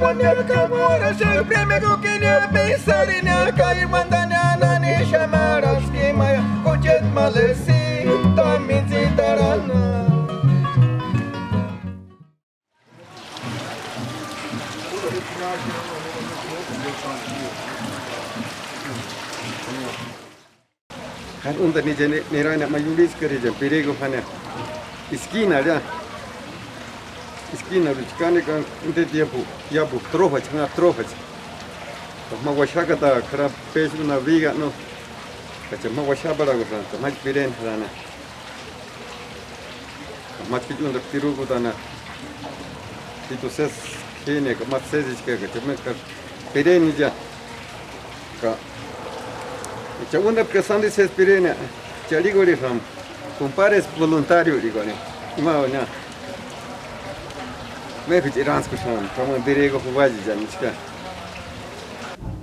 Panya kamora siempre me coqueña pensar en acá y mandana ni llamaras que maya cochet malesi también citarana. Kan untuk ni jenis nirana mayulis kerja perigo hanya esquina ya. Esquina ruchkani kan inte yabu trofa changa trofa. Magwashaka ta kara peso na viga no. Kacha magwashaba la gosa, mach piren rana. Mach pichu under tirugo dana. Itu ses kene ka mach ses iske ka chame ka piren ja. Ka cha una pesando ses piren. Chaligo ri ram. Compares voluntario digo ne. Ima na. Me fiz irans kushan, como dirego jugaji ya nichka.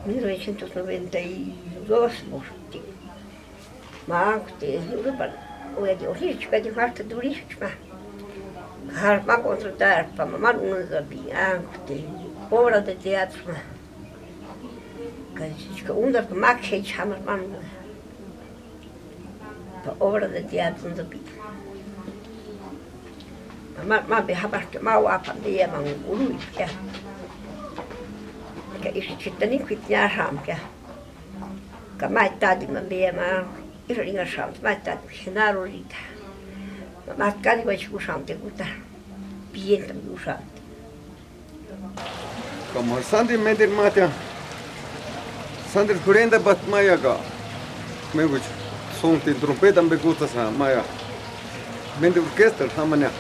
1992 morti. Maakte Europa oedi ohirchka di harta durishma. Harpa contra tarpa, mamar uno zabi ankte. Obra de teatro. Kajichka undar makhe chamar man. Pa obra de teatro zabi. Ma behabarte ma wapa dia mang ului ya. Ka isitani kwitnya ram ya. Ka mai tadi ma be ma iringa sham mai tadi hinaro rita. Ma kani wa chu sham te guta. Bien tam du sham. Como Sandy Mendes Matia. Sandy Curenda bat maya ga. Me gusta. Son te trompeta me gusta sa maya. Mendes orquesta hamanya.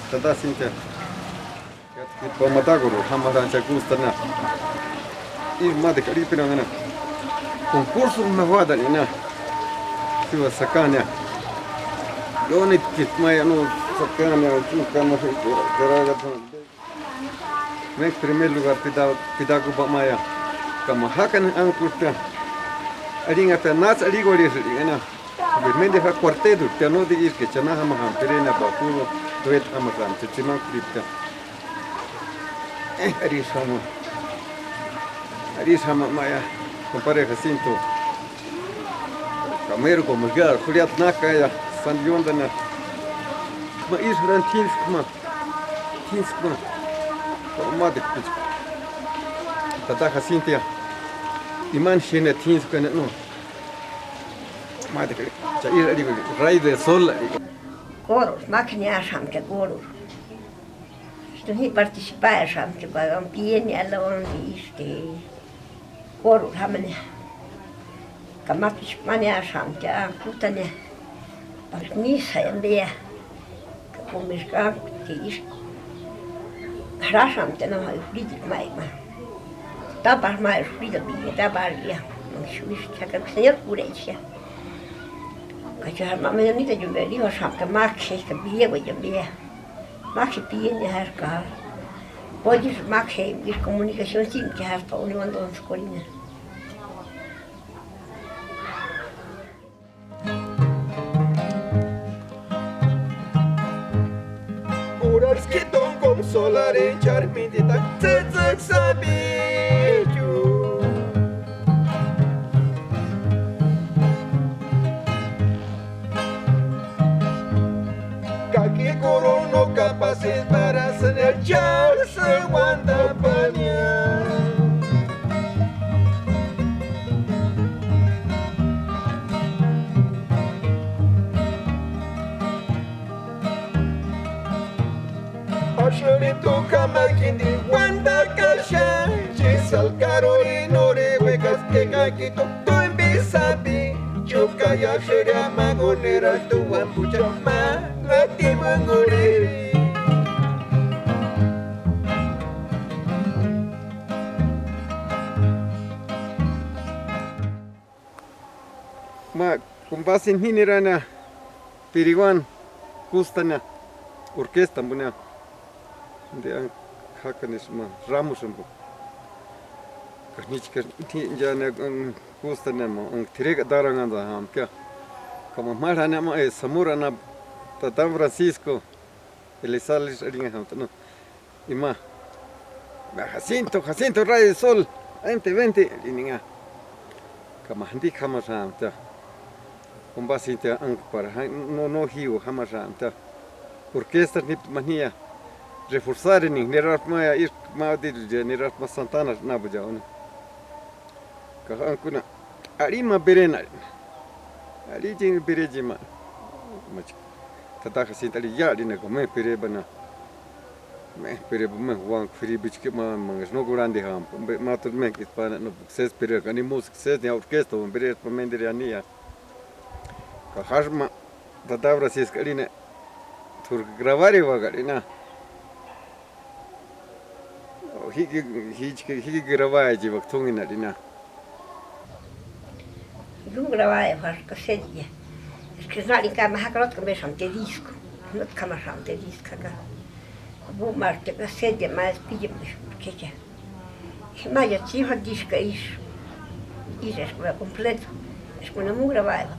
Tada sinta. Kita mataguru hamaran chagusta na. Ir mate kari pirangana. Concurso me vada ni na. Siwa sakanya. Loni kit maya no sakanya chukana karaga. Me primer lugar pidago ba maya. Kama hakan angkusta. Aringa penas arigori na. Obviamente ha quarteto, piano di ir che chana hamaham perena ba puro duet amaram chichimang kripta. Arishama maya compare Jacinto. Camero como el Juliat Nakaya, San Yondana. Ma Israel Tinskma. Matic. Tata Jacintia. Iman Shene Tinskma no. Matic. Chair Ray de Sol. Coros, máquina chamke coros. Ni participar chamke ba pieni alla onde este. Coros hamne. Kamak mania chamke a kutane. Pas ni saembia. Komiska ti is. Rasam te no hay fridik mai ma. Tapas mai frida bi tabaria. No shuis chaka señor purecha. Kacha mamma ni te jubeli wa chamke makhe ka biye go jambia. Makhe pieni har ka. Pode makhe is comunicação sim que har pa unindo ons colina. Uras que ton consolare charmitita tzatzak sabichu. Kaki corono capaces para hacer echarse guanta paña. Ashore tu kamakindi guanta kasha. Chisal karori nore huecas que kakito tu embisabi. Chuka ya sheria magonera tu ampucha ma. Lati manguriri. Ma kumbasin hinirana piriguan kustana orquesta muna de hakanis ma ramusumbu karnichka jana kustana ma on tirega daranganda ham kya como marana ma samurana San Francisco Elizales ringa ham no ima Jacinto, rayo de sol, vente, lininga. Kamahandi Hamasanta. Un vasito para no hiu Hamasanta. Orquesta ni mania. Reforçar ni neratmaya ir maudilja neratma Santana nabuja on. Kahankuna arima berena. Ali jing berejima. Mach. Tata Jacinto ali ya dina come perebana. Me pere me wang free beach ke mangas no grande ham matur me que para no ses pere ani música ses ni orquesta um pere para mender ania ka hasma tadavra ses kalina tur gravari vagarina higi gravaya ji vaktungina dina Yo grababa faz casedia. Es que znali kama hakalot kama shante disco. Not kama shante disco ka. Bu marte casedia mais pide porque já. Mas já tinha disco isso. Isso é completo. Es que não gravava.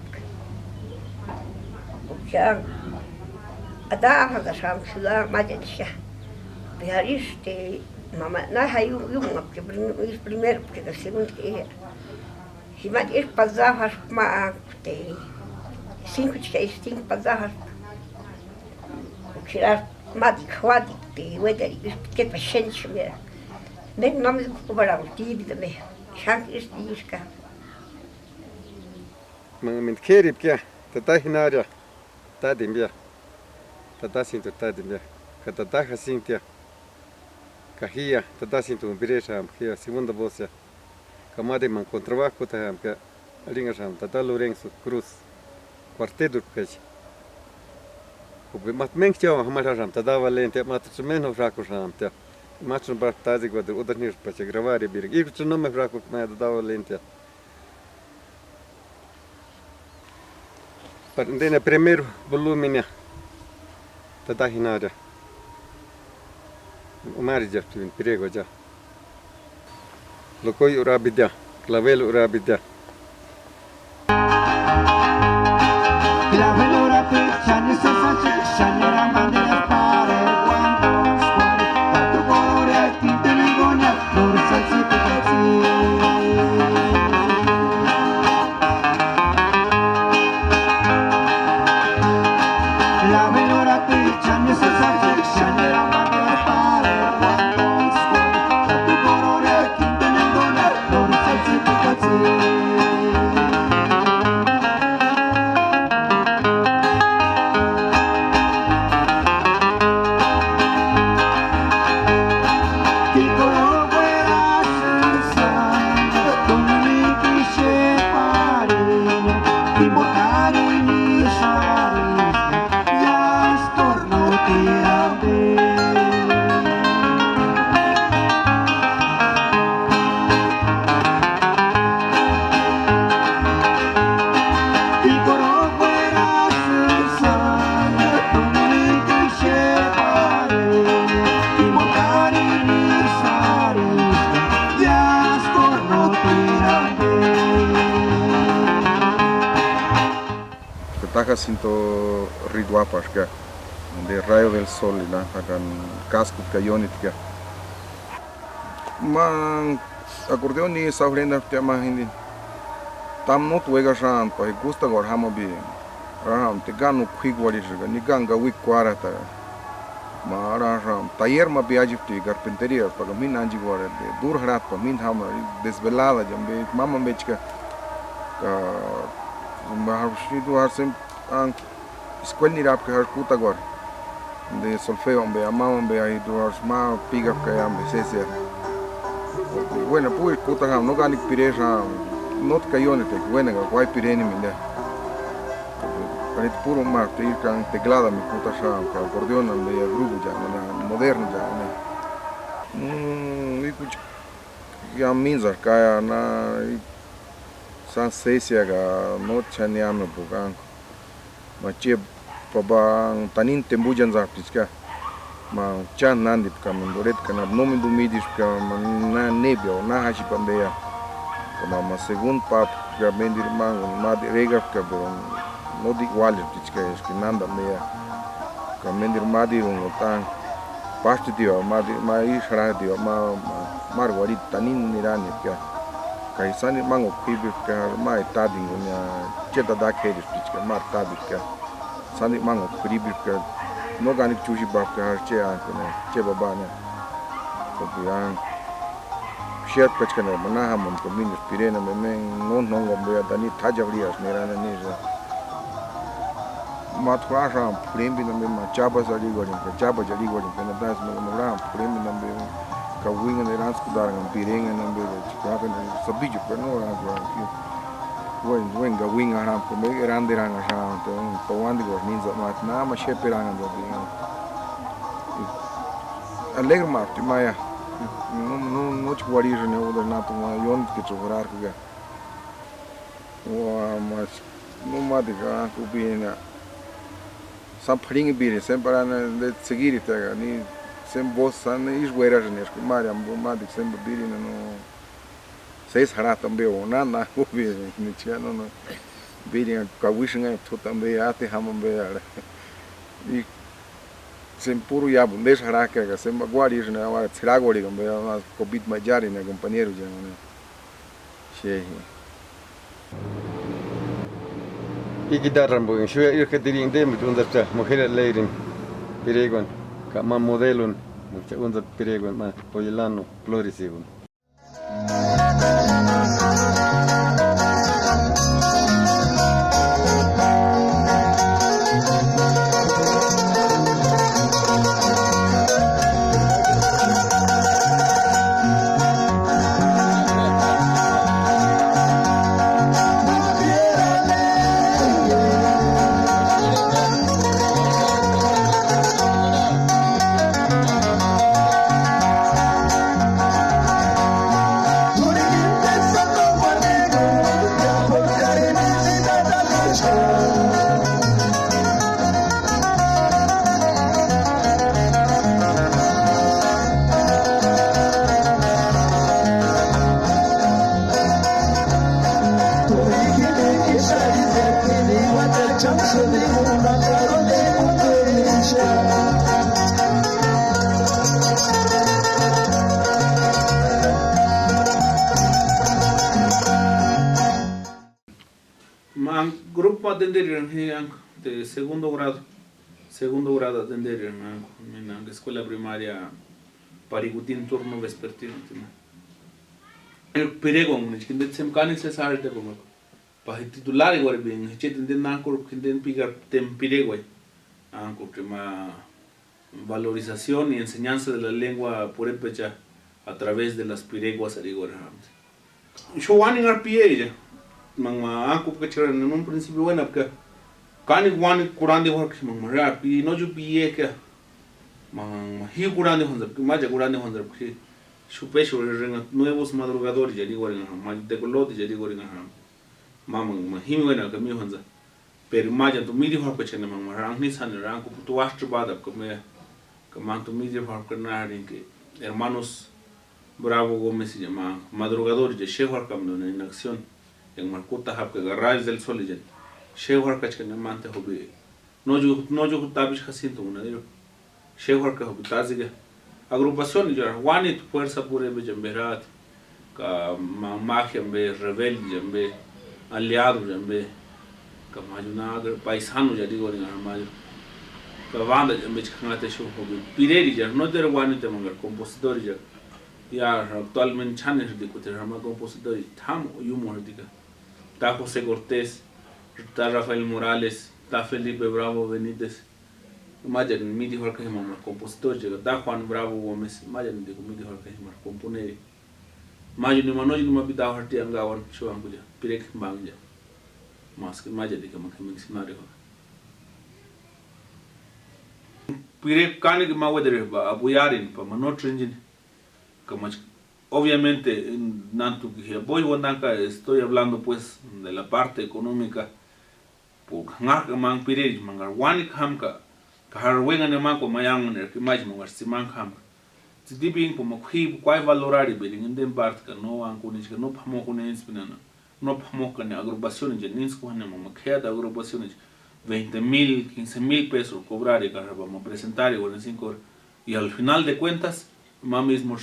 Porque a dava da chamsula mas já. Piariste mama na hayu porque primeiro porque da segundo que era. E mas eles passavam uma 5 passavam o que era quadro de weather que para gente mesmo nem nome do cobrava tive também chanques disca Mangament keri porque tata hinaria tadimbia tata sinto tadimbia tata Jacintia kahia tata sinto biresa kahia segunda voz Kamade man contrabajo ta que alinga sam tata Lorenzo Cruz quarteto pech o mat menchtja hamara sam tata Valente mat tsmeno rako sam ta mat no bartazi god udarnir pech gravari bir ir tsu nome rako ma tata Valente per dene primeiro volume tata hinara o marija tu prego ja Lokoi urabida, clavel urabida. Clavel urabida, chani sasache, chani ramandera pare, guandos pare, tatu gore, tinte negona, flores salsi picazzi. Clavel urabida, chani sasache, chani ramandera pare, guandos pare, tatu gore, tinte negona, flores salsi picazzi. Jacinto Riguapas de Rayo del Sol la hagan casco cayonit que man acordeón ni sabrenda que más hindi tam not wega ran pa gusta gor hamo bi ram te ganu quick wali ni ganga week quarata ma ram taller ma viaje de carpintería para min anji gor de dur harat pa min hama desvelada jambe mama mechka ma tu harsem escuela ni rap que har puta gor de solfeo be amam be ahí tu has ma piga que am se bueno pues puta ham no ganik piresa not cayone te buena ga guay pireni minda paret puro mar te ir kan teclada mi puta sham que acordeón de grupo ya moderno ya y kuch ya minzar kaya na san sesia ga no chaniam bugan Macie pabang tanin tembujan zapiska ma chan nandip kam boret kana nomi do midis kam na nebio na hashi pandeya kama ma segundo pap ga mendir mang ma de rega ka bon no di walet piska es que nanda meya kam mendir ma di un tan pasto dio ma ishara dio ma marwari tanin nirani kya kai sani mango pibi kya ma tadi ngunya cheta da kedi spichka ma tadi kya sani mango pibi kya no gani chushi ba kya che an kone che baba ne so biang shiat pachka ne mana hamon ko min pirena me non nongo be dani tajavrias nirana ni Mathuasha Primbi number Chaba Sadi got him, Chaba Jadi got him, and the best Maram, Primbi number Kawing and the Ranskudar and Piring and number Chicago and Sabiju, but no when the wing around to make it around the rang around, the one that means that Matnama Shepiran and the Legmark to Maya. No, much what is in order not to my own kitchen for Arkuga. Oh, much no matter could be in a some putting beer, sempre the security, ni sem boss san is where and is Mariam Bomatic, sem beer no says Haratam Beo, Nana, who be in the channel, beating a wishing I put them be at the Hammond Bear. Sem puro yabo, less Haraka, sem Maguari, and our Tiragori, and I could beat my jar in a companion. She. Ikitarran boin syö irketirin teemit unta mujer leirin piregon kama modelon mutta unta piregon ma poilano glorisigun Grupo atender de segundo grado atender en la escuela primaria Parigutín turno vespertino. El piregón, que de semcani se salte como para titular igual bien, que tienen nancor que tienen pigar tempiregüe, anco que ma valorización y enseñanza de la lengua purépecha a través de las pireguas arigor. Yo van en pie mangma anko que en un principio buena porque cani guani curande work mangma rapi no yo pie que man hi curande honda que más curande honda porque chupe nuevos madrugadores ya digo en mal de color ya digo en mama ma hi buena que mi honda pero más ya tu midi work que mangma rang ni san rang ko tu astro bada que me que man tu midi work na que hermanos Bravo Gómez se llama madrugadores de Shehar Camino en acción en Marcuta Hapka Garage del Soligen, Shehar Kachkan Mante Hobby. No yo tabish Jacinto, una de Shehar Kahubitaziga. Agrupación ya, Juanit, Fuerza Pure Bejamberat, Magia Be, Rebel Jambe, Aliado Jambe, Kamayunaga, Paisano, ya digo en Armayo, Kavanda Jambe Chanate Show Hobby. Pireri ya, no de Juanit Mangar, compositor ya. Ya actualmente chanes de Cuterama compositor Tam o humor diga. Está José Cortés, está Rafael Morales, está Felipe Bravo Benítez. Mayan mi dijo que mamá compositor llega, está Juan Bravo Gómez, Mayan dijo mi dijo que mamá componer. Mayan ni mano ni me pita harti angawan chuang buja, pirek bangja. Mas que Mayan dijo mamá que me enseñaría. Pirek cani que me voy a apoyarin para manotringin. Obviamente, estoy hablando pues de la parte económica. Porque man pirij mangar wanik hamka, kaharwenga ne man ko mayang ne que mais mangar si man hamka. Si dibing po makhi kwai valorari beling in den part ka no an ko que no pamo ko ne inspinana. No pamo ka ne agrupación je nins ko ne makhe da agrupación 20,000, 15,000 pesos cobrar y que vamos a presentar y bueno 5 horas. Y al final de cuentas, mami mismo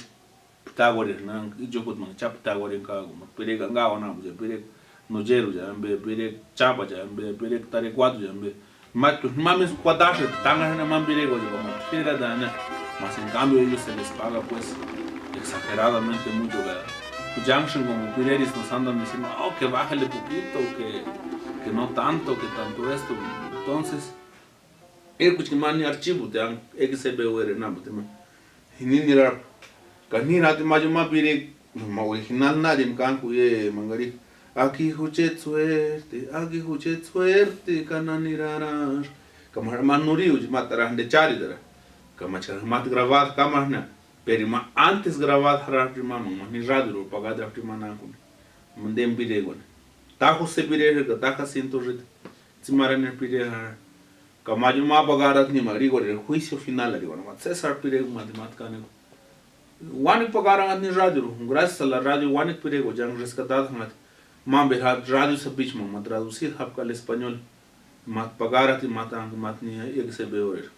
Pythagoras, yo pues man chap Pythagoras kago, pere gangawa na buje, pere nojeru ya, pere chapa ya, pere tare cuatro ya, mami cuataje, tanga na mami pere go, como pere dana, mas en cambio ellos se les paga pues exageradamente mucho, ¿verdad? Junction como pireris nos andan diciendo, oh, que bájale poquito, que no tanto, que tanto esto. Entonces, el cuchimani archivo te han XBUR nada, te man. Y ni mirar, que ni nada más yo más pire, no original nadie me canco y mangari. Aquí juchet suerte, cananirarar. Como hermano Nurio, yo matarán de charidara. Como mat grabado, camarna. Pero antes grabado hará prima mamá ni radio pagada prima na con mandem pide con tajo se pide que taja ciento rit simaran el pide har camayo ma pagara ni marigo el juicio final digo no César pide matemática ne wani pagara ni radio gracias a la radio wani pide go ya rescatado man be radio se bich mamá traducir al español mat pagara ti matan mat ni XBOR.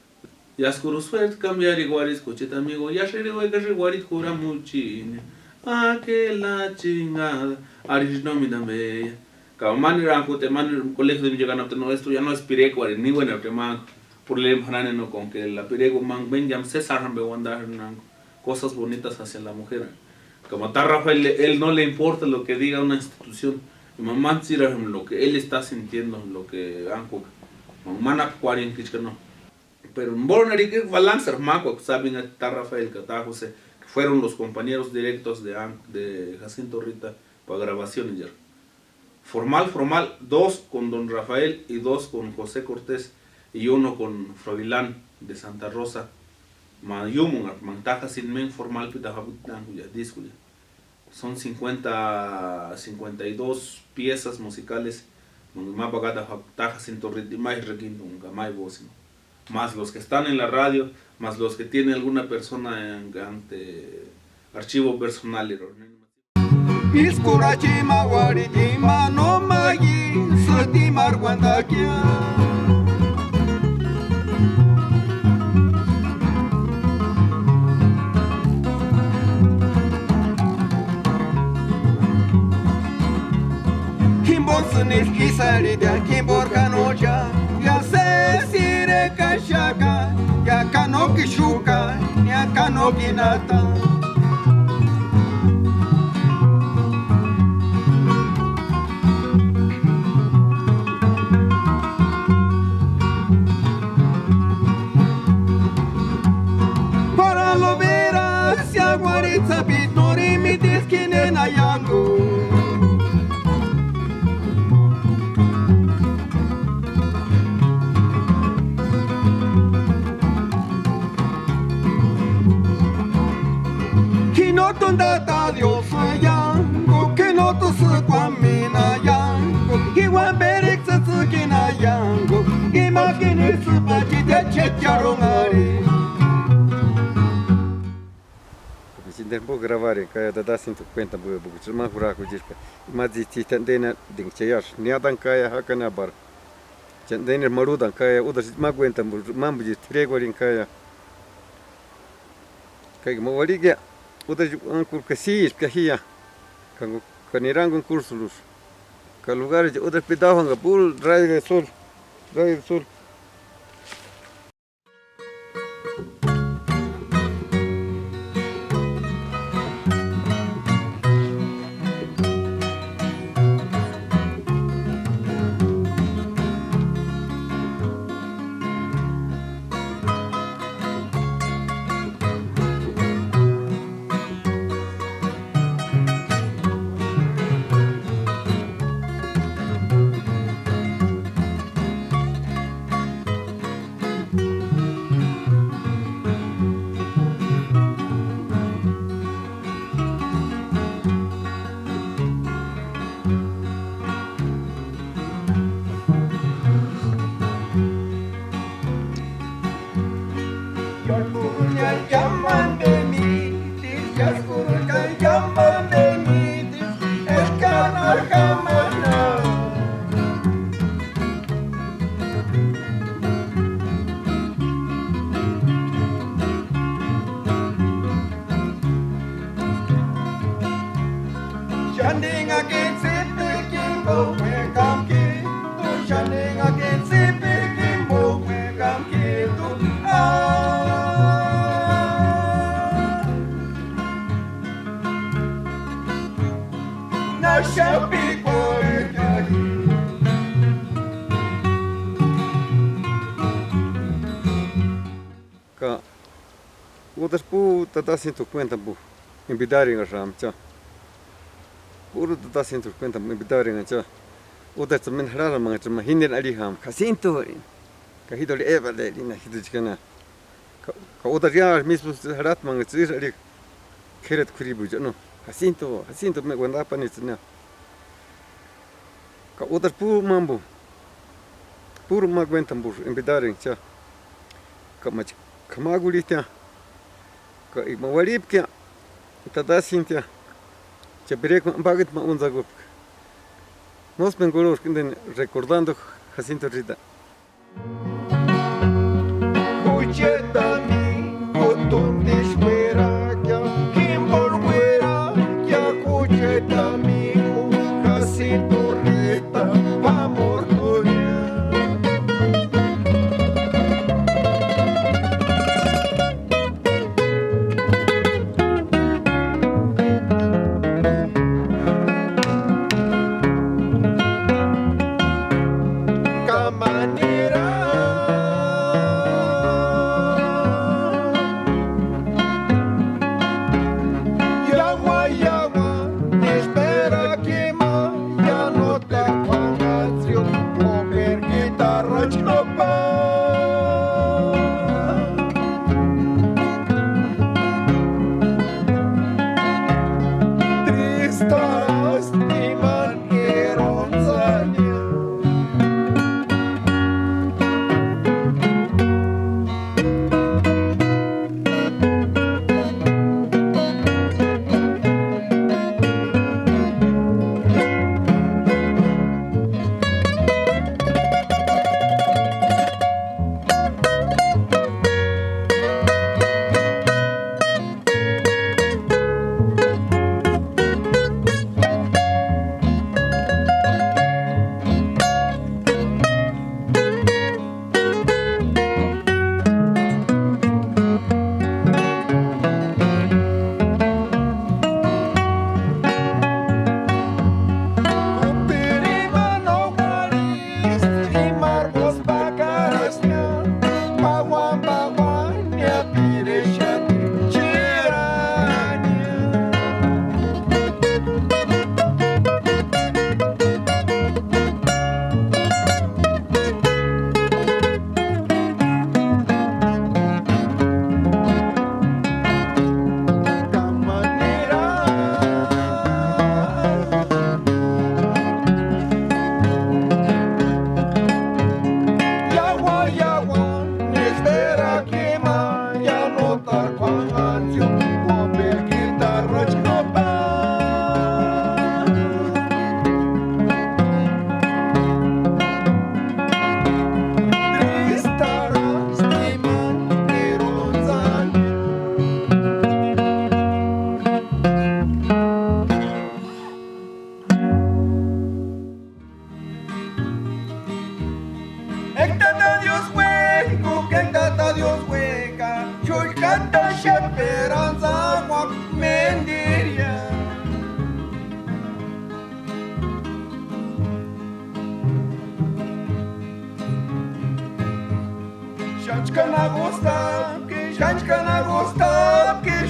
Ya skoro suerte cambiar iguaris coche amigo, ya se le voy a iguaris cura muchín. Ah, que la chingada. Aris no me dame. Como man ranco te man colegio de llegan a no esto ya no es pireco, ni bueno que man por le no con que la pirego man Benjam César rambe andar cosas bonitas hacia la mujer. Como está Rafael, él no le importa lo que diga una institución. Y mamá tira lo que él está sintiendo, lo que anco. Mamá cuarien que no. Pero en Borneri que balancer maco saben está Rafael Catajose, que fueron los compañeros directos de Jacinto Rita para grabaciones ya. Formal, 2 con don Rafael y 2 con José Cortés y 1 con Froilán de Santa Rosa. Mayumun mantaja sin men formal ya disco ya. Son 52 piezas musicales donde más pagada Jacinto Rita y más requinto un gamay voz. Más los que están en la radio, más los que tiene alguna persona ante archivo personal. Iskurachima waritima no magi satimar guandakia. Kimbor sunis kisarida, kimbor kanoja, ya se sire kashaka, ya kanoki shuka, ya kanoki nata. Para lo vera, si aguaritza pitori mi diskine na yango. Tondata Dios yango que no to se kwamina yango iwan berek se kina yango imagine se bachi de checharongari. Sin tempo gravare kaya dada sin tu cuenta bu cuma hura ku jirka maji ti tandena ding cheyar niadan kaya hakana bar chandena marudan kaya udar ma cuenta mambuji tregorin kaya mawari udah angkur kesis kahia kangu kanirangun kursulus ka lugar udah pedahang pul drai sol Otras puta está haciendo cuenta pu. Invitar en ram cha. Puro está haciendo cuenta invitar en cha. Otras también rara man cha hinden ali ham. Jacinto. Cajito le eva de lina hito chikana. Ka otras ya mismo harat man chir ali. Keret kuribu no. Jacinto me cuenta pa ni tsna. Ka otras pu mambo. Puro ma cuenta pu invitar en cha. Ka mach kamagulita. Ka igmawalip kya. Tada Cintia. Chaperé con baguette ma unza gup. Nos pengulos recordando Jacinto Rita. Cucheta mi, cotundish fuera, ya, kimbor fuera, ya cucheta mi, Jacinto Rita, amor tuya. Janchka na gusta, que janchka na gusta, que